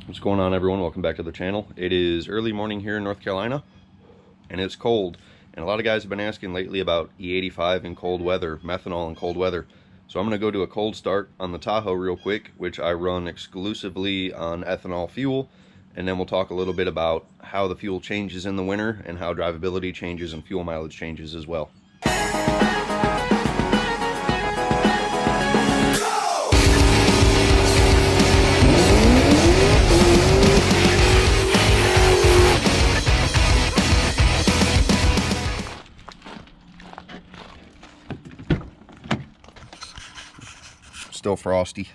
What's going on, everyone? Welcome back to the channel. It is early morning here in North Carolina and it's cold, and a lot of guys have been asking lately about E85 in cold weather, methanol in cold weather. So I'm going to go do a cold start on the Tahoe real quick, which I run exclusively on ethanol fuel, and then we'll talk a little bit about how the fuel changes in the winter and how drivability changes and fuel mileage changes as well. Still frosty.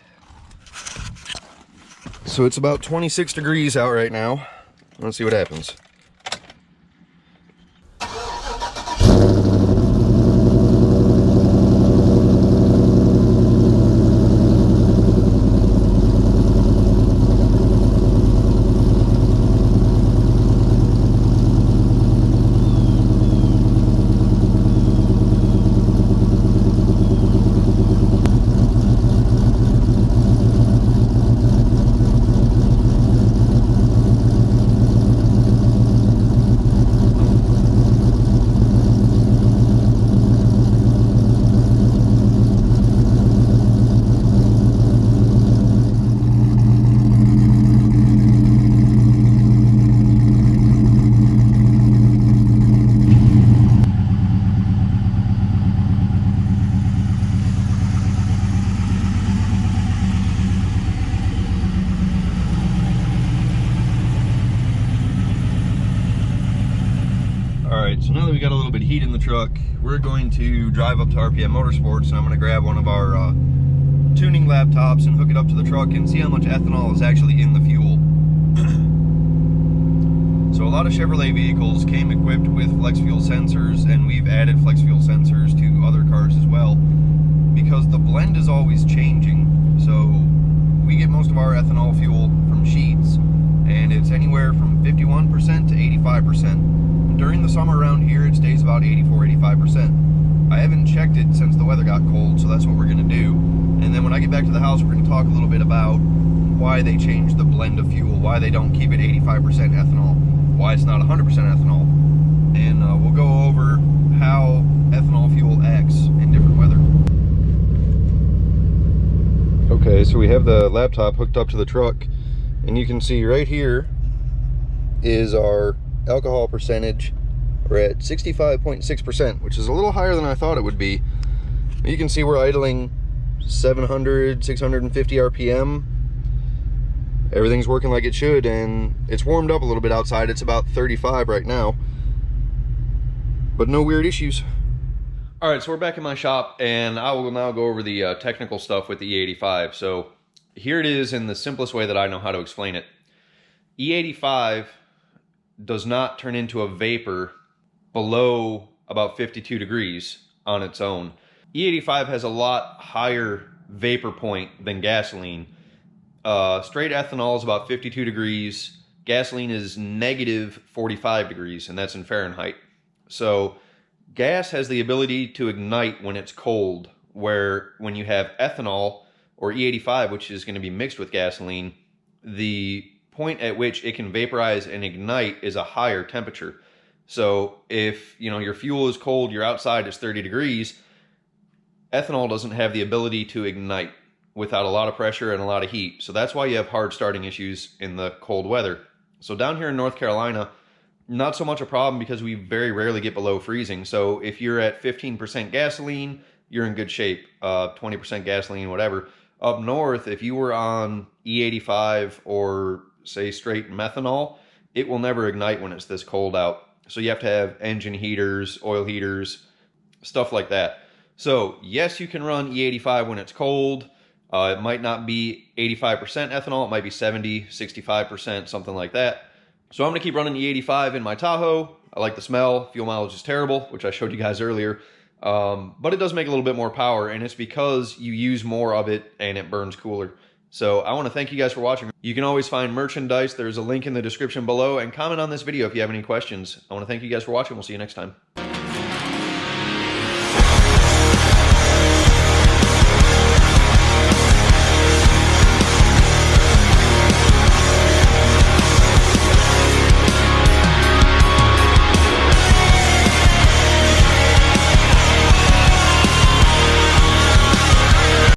So it's about 26 degrees out right now. Let's see what happens. Alright, so now that we got a little bit of heat in the truck, we're going to drive up to RPM Motorsports, and I'm going to grab one of our tuning laptops and hook it up to the truck and see how much ethanol is actually in the fuel. So a lot of Chevrolet vehicles came equipped with flex fuel sensors, and we've added flex fuel sensors to other cars as well, because the blend is always changing. So we get most of our ethanol fuel from sheets, and it's anywhere from 51% to 85%. During the summer around here, it stays about 84–85%. I haven't checked it since the weather got cold, so that's what we're going to do. And then when I get back to the house, we're going to talk a little bit about why they changed the blend of fuel, why they don't keep it 85% ethanol, why it's not 100% ethanol. And we'll go over how ethanol fuel acts in different weather. Okay, so we have the laptop hooked up to the truck, and you can see right here is our alcohol percentage. We're at 65.6%, which is a little higher than I thought it would be. You can see we're idling 650 RPM. Everything's working like it should, and it's warmed up a little bit outside. It's about 35 right now, but no weird issues. All right, so we're back in my shop, and I will now go over the technical stuff with the E85. So here it is in the simplest way that I know how to explain it. E85 does not turn into a vapor below about 52 degrees on its own. E85 has a lot higher vapor point than gasoline. Straight ethanol is about 52 degrees. Gasoline is negative 45 degrees, and that's in Fahrenheit. So gas has the ability to ignite when it's cold, where when you have ethanol or E85, which is going to be mixed with gasoline, the point at which it can vaporize and ignite is a higher temperature. So if your fuel is cold, you're outside, it's 30 degrees, ethanol doesn't have the ability to ignite without a lot of pressure and a lot of heat. So that's why you have hard starting issues in the cold weather. So down here in North Carolina, not so much a problem because we very rarely get below freezing. So if you're at 15% gasoline, you're in good shape. 20% gasoline, whatever. Up north, if you were on E85 or say straight methanol, it will never ignite when it's this cold out. So you have to have engine heaters, oil heaters, stuff like that. So yes, you can run E85 when it's cold. It might not be 85% ethanol, it might be 70, 65%, something like that. So I'm going to keep running E85 in my Tahoe. I like the smell. Fuel mileage is terrible, which I showed you guys earlier. But it does make a little bit more power, and it's because you use more of it and it burns cooler. So I want to thank you guys for watching. You can always find merchandise. There's a link in the description below, and comment on this video if you have any questions. I want to thank you guys for watching. We'll see you next time.